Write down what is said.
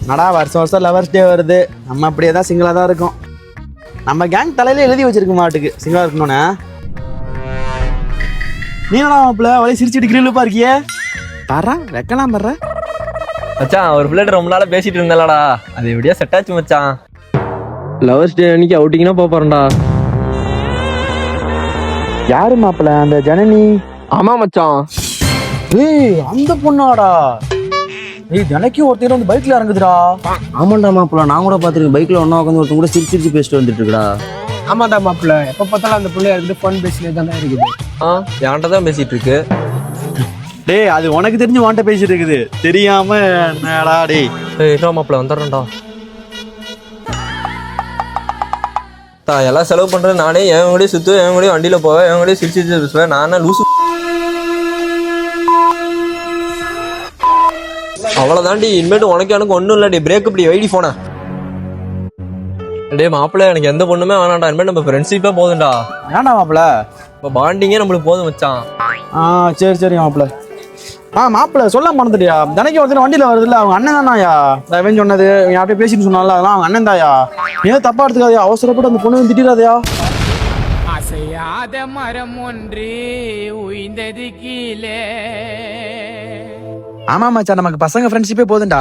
நடா வருஷம் வருஷம் லவர்ஸ் டே வருது. நம்ம அப்படியே தான் சிங்கிளாக தான் இருக்கோம். நம்ம கேங் தலையில எழுதி வச்சிருக்க மாட்டுக்கு சிங்கிளாக இருக்கணும்னு. நீ என்னடா மாப்பிள்ள வழி சிரிச்சுட்டு கிரில்லுப்பா இருக்கியே? தர்றா வைக்கலாம் தர்ற மச்சான் ஒரு பிள்ளைகிட்ட ரொம்ப நாளா பேசிட்டு இருந்தேன்லடா, அது எப்படியா செட் ஆச்சு மச்சான். லவர்ஸ் டே அன்னைக்கு அவுட்டிங்னா போறேன்டா. யாரு மாப்பிள்ள? அந்த ஜனனி? ஆமா மச்சான். ஏய் அந்த பொண்ணாடா? ஏய் தினைக்கும் ஒருத்தர் வந்து பைக்ல இறங்குதுடா. ஆமாண்டா மாப்பிள்ள, நான் கூட பார்த்துருக்கேன். பைக்ல ஒன்றா உட்காந்து ஒருத்தன் கூட சிரிச்சு சிரிச்சு பேசிட்டு வந்துட்டு இருக்கடா. ஆமாண்டா மாப்பிள்ள, எப்போ பார்த்தாலும் அந்த பிள்ளையா இருக்குது, ஃபோன் பேசினே தானே இருக்குது. என்கிட்ட தான் பேசிட்டு இருக்கு. டேய் அது உனக்கு தெரிஞ்சு வாண்ட பேசிட்டு இருக்குது, தெரியாம என்னடா? டேய் என்ன மாப்பிள்ள வந்துடுறேன்டா. எல்லாம் செலவு பண்றேன் நானே, என் கூடயே சுத்துவேன், என் கூடயே வண்டியில போவேன், என் கூடயே சிரிச்சு சிரிச்சு பேசுவேன். நான் லூசு. அவ்வளவுதான்டி, இனிமேட்டு உனக்கு எனக்கு ஒன்றும் இல்லடி. பிரேக் இப்படி வைடி போன. டே மாப்பிள்ள, எனக்கு எந்த பொண்ணுமே வேணாம்டா. இனிமேல் நம்ம ஃப்ரெண்ட்ஷிப்பே போதும்டா. ஏன்டா மாப்பிள்ள? இப்போ பாண்டிங்கே நம்மளுக்கு போதும் மச்சான். சரி சரி மாப்பிள்ள. மாப்பிள்ள சொல்ல மறந்துட்டியா? தினைக்கு ஒருத்தர் வண்டியில வருதுல்ல, அவங்க அண்ணன் தானாயா? அவன் சொன்னது யார்கிட்ட பேசிட்டு சொன்னால, அதெல்லாம் அவங்க அண்ணன் தாயா. ஏன் தப்பா எடுத்துக்காதயா, அவசரப்பட்டு அந்த பொண்ணு திட்டிடாதயா. அசையாத மரம் ஒன்று உய்ந்தது கீழே. ஆமா மச்சான், நமக்கு பசங்க ஃப்ரெண்ட்ஷிப்பே போதும்டா.